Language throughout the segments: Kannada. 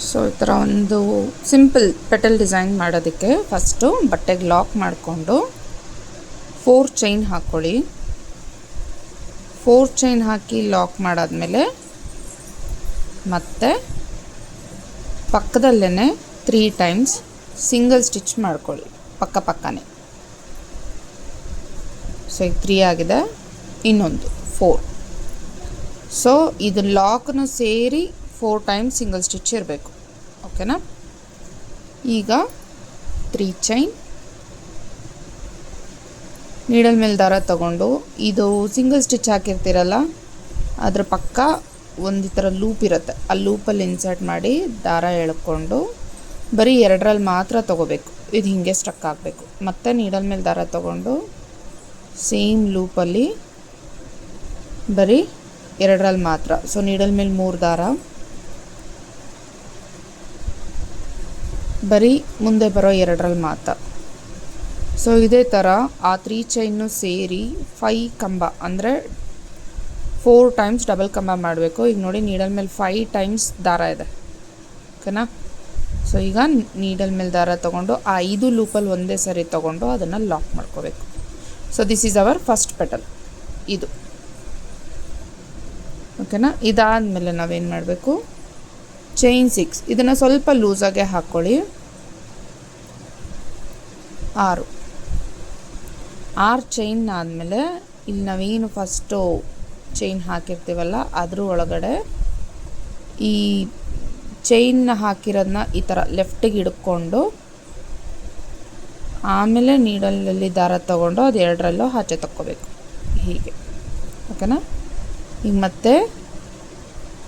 ಸೊ ಈ ಥರ ಒಂದು ಸಿಂಪಲ್ ಪೆಟಲ್ ಡಿಸೈನ್ ಮಾಡೋದಕ್ಕೆ ಫಸ್ಟು ಬಟ್ಟೆಗೆ ಲಾಕ್ ಮಾಡಿಕೊಂಡು 4 ಚೈನ್ ಹಾಕ್ಕೊಳ್ಳಿ. 4 ಚೈನ್ ಹಾಕಿ ಲಾಕ್ ಮಾಡಾದಮೇಲೆ ಮತ್ತೆ ಪಕ್ಕದಲ್ಲೇ 3 ಟೈಮ್ಸ್ ಸಿಂಗಲ್ ಸ್ಟಿಚ್ ಮಾಡ್ಕೊಳ್ಳಿ ಪಕ್ಕನೇ. ಸೊ ಈಗ 3 ಆಗಿದೆ, ಇನ್ನೊಂದು 4. ಸೊ ಇದು ಲಾಕ್ನು ಸೇರಿ 4 ಟೈಮ್ಸ್ ಸಿಂಗಲ್ ಸ್ಟಿಚ್ ಇರಬೇಕು. ಓಕೆನಾ? ಈಗ 3 ಚೈನ್, ನೀಡಲ್ ಮೇಲೆ ದಾರ ತಗೊಂಡು ಇದು ಸಿಂಗಲ್ ಸ್ಟಿಚ್ ಹಾಕಿರ್ತೀರಲ್ಲ ಅದ್ರ ಪಕ್ಕ ಒಂದು ಥರ ಲೂಪ್ ಇರುತ್ತೆ, ಆ ಲೂಪಲ್ಲಿ ಇನ್ಸರ್ಟ್ ಮಾಡಿ ದಾರ ಎಳ್ಕೊಂಡು ಬರೀ 2ರಲ್ಲಿ ಮಾತ್ರ ತೊಗೋಬೇಕು. ಇದು ಹೀಗೆ ಸ್ಟಕ್ ಆಗಬೇಕು. ಮತ್ತು ನೀಡಲ್ ಮೇಲೆ ದಾರ ತಗೊಂಡು ಸೇಮ್ ಲೂಪಲ್ಲಿ ಬರೀ 2ರಲ್ಲಿ ಮಾತ್ರ. ಸೊ ನೀಡಲ್ ಮೇಲೆ 3 ದಾರ, ಬರೀ ಮುಂದೆ ಬರೋ 2ರಲ್ಲಿ ಮಾತ್ರ. ಸೊ ಇದೇ ಥರ ಆ 3 ಚೈನು ಸೇರಿ 5 ಕಂಬ ಅಂದರೆ 4 ಟೈಮ್ಸ್ ಡಬಲ್ ಕಂಬ ಮಾಡಬೇಕು. ಈಗ ನೋಡಿ ನೀಡಲ್ ಮೇಲೆ 5 ಟೈಮ್ಸ್ ದಾರ ಇದೆ. ಓಕೆನಾ? ಸೊ ಈಗ ನೀಡಲ್ ಮೇಲೆ ದಾರ ತೊಗೊಂಡು ಆ 5 ಲೂಪಲ್ಲಿ ಒಂದೇ ಸರಿ ತೊಗೊಂಡು ಅದನ್ನು ಲಾಕ್ ಮಾಡ್ಕೋಬೇಕು. So this is our first petal ಇದು. ಓಕೆನಾ? ಇದಾದಮೇಲೆ ನಾವೇನು ಮಾಡಬೇಕು, ಚೈನ್ 6 ಇದನ್ನು ಸ್ವಲ್ಪ ಲೂಸಾಗೆ ಹಾಕ್ಕೊಳ್ಳಿ. 6 ಚೈನ್ ಆದಮೇಲೆ ಇಲ್ಲಿ ನಾವೇನು ಫಸ್ಟು ಚೈನ್ ಹಾಕಿರ್ತೀವಲ್ಲ ಅದ್ರ ಒಳಗಡೆ ಈ ಚೈನ್ನ ಹಾಕಿರೋದನ್ನ ಈ ಥರ ಲೆಫ್ಟಿಗೆ ಹಿಡ್ಕೊಂಡು ಆಮೇಲೆ ನೀಡಲಲ್ಲಿ ದಾರ ತೊಗೊಂಡು ಅದು 2ರಲ್ಲೂ ಆಚೆ ತಕ್ಕೋಬೇಕು ಹೀಗೆ. ಓಕೆನಾ? ಈಗ ಮತ್ತೆ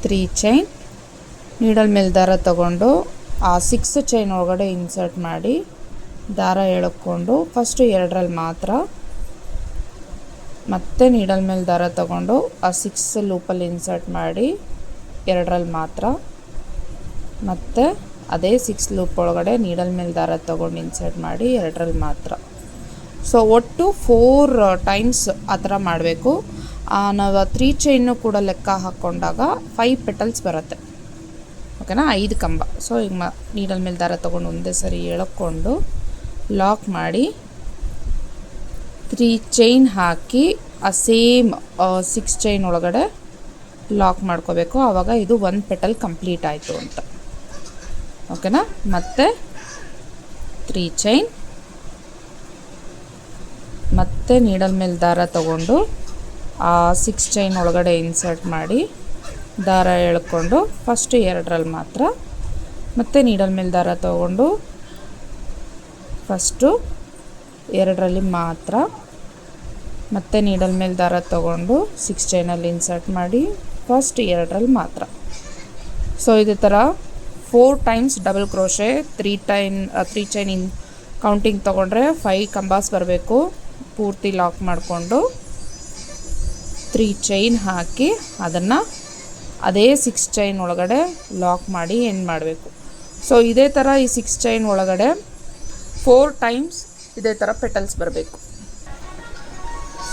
3 ಚೈನ್, ನೀಡಲ್ ಮೇಲೆ ದಾರ ತೊಗೊಂಡು ಆ 6 ಚೈನ್ ಒಳಗಡೆ ಇನ್ಸರ್ಟ್ ಮಾಡಿ ದಾರ ಎಳ್ಕೊಂಡು ಫಸ್ಟು 2ರಲ್ಲಿ ಮಾತ್ರ, ಮತ್ತೆ ನೀಡಲ್ ಮೇಲೆ ದಾರ ತೊಗೊಂಡು ಆ 6 ಲೂಪಲ್ಲಿ ಇನ್ಸರ್ಟ್ ಮಾಡಿ 2ರಲ್ಲಿ ಮಾತ್ರ, ಮತ್ತು ಅದೇ 6 ಲೂಪ್ ಒಳಗಡೆ ನೀಡಲ್ ಮೇಲೆ ದಾರ ತೊಗೊಂಡು ಇನ್ಸರ್ಟ್ ಮಾಡಿ 2ರಲ್ಲಿ ಮಾತ್ರ. ಸೊ ಒಟ್ಟು 4 ಟೈಮ್ಸ್ ಆ ಥರ ಮಾಡಬೇಕು. ನಾವು 3 ಚೈನು ಕೂಡ ಲೆಕ್ಕ ಹಾಕ್ಕೊಂಡಾಗ 5 ಪೆಟಲ್ಸ್ ಬರುತ್ತೆ. ಓಕೆನಾ? 5 ಕಂಬ. ಸೊ ಈಗ ನೀಡಲ್ ಮೇಲೆ ದಾರ ತೊಗೊಂಡು ಒಂದೇ ಸರಿ ಎಳ್ಕೊಂಡು ಲಾಕ್ ಮಾಡಿ 3 ಚೈನ್ ಹಾಕಿ ಆ ಸೇಮ್ 6 ಚೈನ್ ಒಳಗಡೆ ಲಾಕ್ ಮಾಡ್ಕೋಬೇಕು. ಆವಾಗ ಇದು 1 ಪೆಟಲ್ ಕಂಪ್ಲೀಟ್ ಆಯಿತು ಅಂತ. ಓಕೆನಾ? ಮತ್ತು 3 ಚೈನ್, ಮತ್ತು ನೀಡಲ್ ಮೇಲೆ ದಾರ ತಗೊಂಡು ಆ 6 ಚೈನ್ ಒಳಗಡೆ ಇನ್ಸರ್ಟ್ ಮಾಡಿ ದಾರ ಎಳ್ಕೊಂಡು ಫಸ್ಟ್ 2ರಲ್ಲಿ ಮಾತ್ರ, ಮತ್ತು ನೀಡಲ್ ಮೇಲೆ ದಾರ ತಗೊಂಡು ಫಸ್ಟು 2ರಲ್ಲಿ ಮಾತ್ರ, ಮತ್ತು ನೀಡಲ್ ಮೇಲೆ ದಾರ ತೊಗೊಂಡು 6 ಚೈನಲ್ಲಿ ಇನ್ಸರ್ಟ್ ಮಾಡಿ ಫಸ್ಟ್ 2ರಲ್ಲಿ ಮಾತ್ರ. ಸೊ ಇದೇ ಥರ 4 ಟೈಮ್ಸ್ ಡಬಲ್ ಕ್ರೋಶೆ, 3 ಚೈನ್ ಇನ್ ಕೌಂಟಿಂಗ್ ತೊಗೊಂಡ್ರೆ 5 ಕಂಬಾಸ್ ಬರಬೇಕು. ಪೂರ್ತಿ ಲಾಕ್ ಮಾಡಿಕೊಂಡು 3 ಚೈನ್ ಹಾಕಿ ಅದನ್ನು ಅದೇ 6 ಚೈನ್ ಒಳಗಡೆ ಲಾಕ್ ಮಾಡಿ ಎಂಡ್ ಮಾಡಬೇಕು. ಸೊ ಇದೇ ಥರ ಈ 6 ಚೈನ್ ಒಳಗಡೆ 4 ಟೈಮ್ಸ್ ಇದೇ ಥರ ಪೆಟಲ್ಸ್ ಬರಬೇಕು.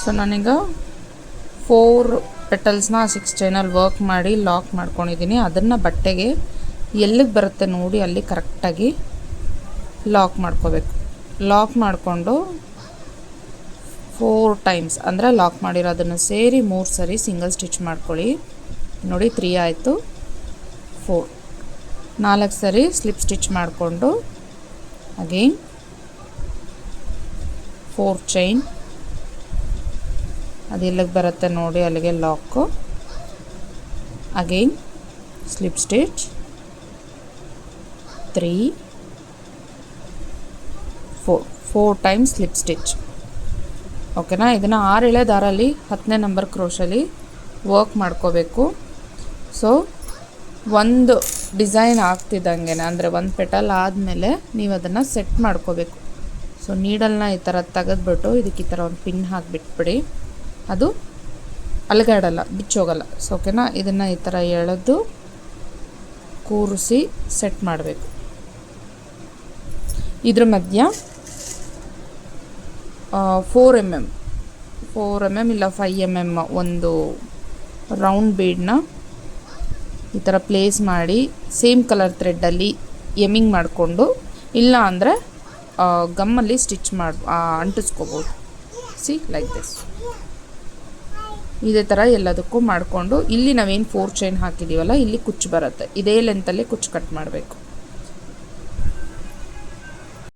ಸೊ ನಾನೀಗ 4 ಪೆಟಲ್ಸ್ನ 6 ಚೈನಲ್ಲಿ ವರ್ಕ್ ಮಾಡಿ ಲಾಕ್ ಮಾಡ್ಕೊಂಡಿದ್ದೀನಿ. ಅದನ್ನು ಬಟ್ಟೆಗೆ ಎಲ್ಲಿಗೆ ಬರುತ್ತೆ ನೋಡಿ ಅಲ್ಲಿ ಕರೆಕ್ಟಾಗಿ ಲಾಕ್ ಮಾಡ್ಕೋಬೇಕು. ಲಾಕ್ ಮಾಡಿಕೊಂಡು 4 ಟೈಮ್ಸ್ ಅಂದರೆ ಲಾಕ್ ಮಾಡಿರೋದನ್ನು ಸೇರಿ 3 ಸರಿ ಸಿಂಗಲ್ ಸ್ಟಿಚ್ ಮಾಡ್ಕೊಳ್ಳಿ. ನೋಡಿ 3 ಆಯಿತು, 4 4 ಸರಿ ಸ್ಲಿಪ್ ಸ್ಟಿಚ್ ಮಾಡಿಕೊಂಡು ಅಗೇನ್ 4 ಚೈನ್, ಅದು ಎಲ್ಲಿಗೆ ಬರುತ್ತೆ ನೋಡಿ ಅಲ್ಲಿಗೆ lock, again slip stitch 3 4 times slip stitch. ಓಕೆನಾ? ಇದನ್ನು 6 ಎಳೆ ದಾರಲ್ಲಿ 10ನೇ ನಂಬರ್ ಕ್ರೋಶಲ್ಲಿ ವರ್ಕ್ ಮಾಡ್ಕೋಬೇಕು. ಸೊ ಒಂದು ಡಿಸೈನ್ ಆಗ್ತಿದ್ದಂಗೆ ಅಂದರೆ 1 ಪೆಟಲ್ ಆದಮೇಲೆ ನೀವು ಅದನ್ನು ಸೆಟ್ ಮಾಡ್ಕೋಬೇಕು. ಸೊ ನೀಡಲ್ನ ಈ ಥರ ತೆಗೆದ್ಬಿಟ್ಟು ಇದಕ್ಕೆ ಈ ಥರ ಒಂದು ಪಿನ್ ಹಾಕಿಬಿಟ್ಬಿಡಿ, ಅದು ಅಲಗಾಡಲ್ಲ, ಬಿಚ್ಚೋಗಲ್ಲ. ಸೊ ಓಕೆನಾ? ಇದನ್ನು ಈ ಥರ ಎಳೆದು ಕೂರಿಸಿ ಸೆಟ್ ಮಾಡಬೇಕು. ಇದ್ರ ಮಧ್ಯ 4 mm ಇಲ್ಲ 5 mm ಒಂದು ರೌಂಡ್ ಬೀಡನ್ನ ಈ ಥರ ಪ್ಲೇಸ್ ಮಾಡಿ ಸೇಮ್ ಕಲರ್ ಥ್ರೆಡ್ಡಲ್ಲಿ ಎಮ್ಮಿಂಗ್ ಮಾಡಿಕೊಂಡು, ಇಲ್ಲ ಅಂದರೆ ಗಮ್ಮಲ್ಲಿ ಸ್ಟಿಚ್ ಅಂಟಿಸ್ಕೋಬೋದು. See like this. ಇದೇ ಥರ ಎಲ್ಲದಕ್ಕೂ ಮಾಡಿಕೊಂಡು ಇಲ್ಲಿ ನಾವೇನು 4 ಚೈನ್ ಹಾಕಿದ್ದೀವಲ್ಲ ಇಲ್ಲಿ ಕುಚ್ಚು ಬರುತ್ತೆ, ಇದೇ ಲೆಂತಲ್ಲಿ ಕುಚ್ಚು ಕಟ್ ಮಾಡಬೇಕು.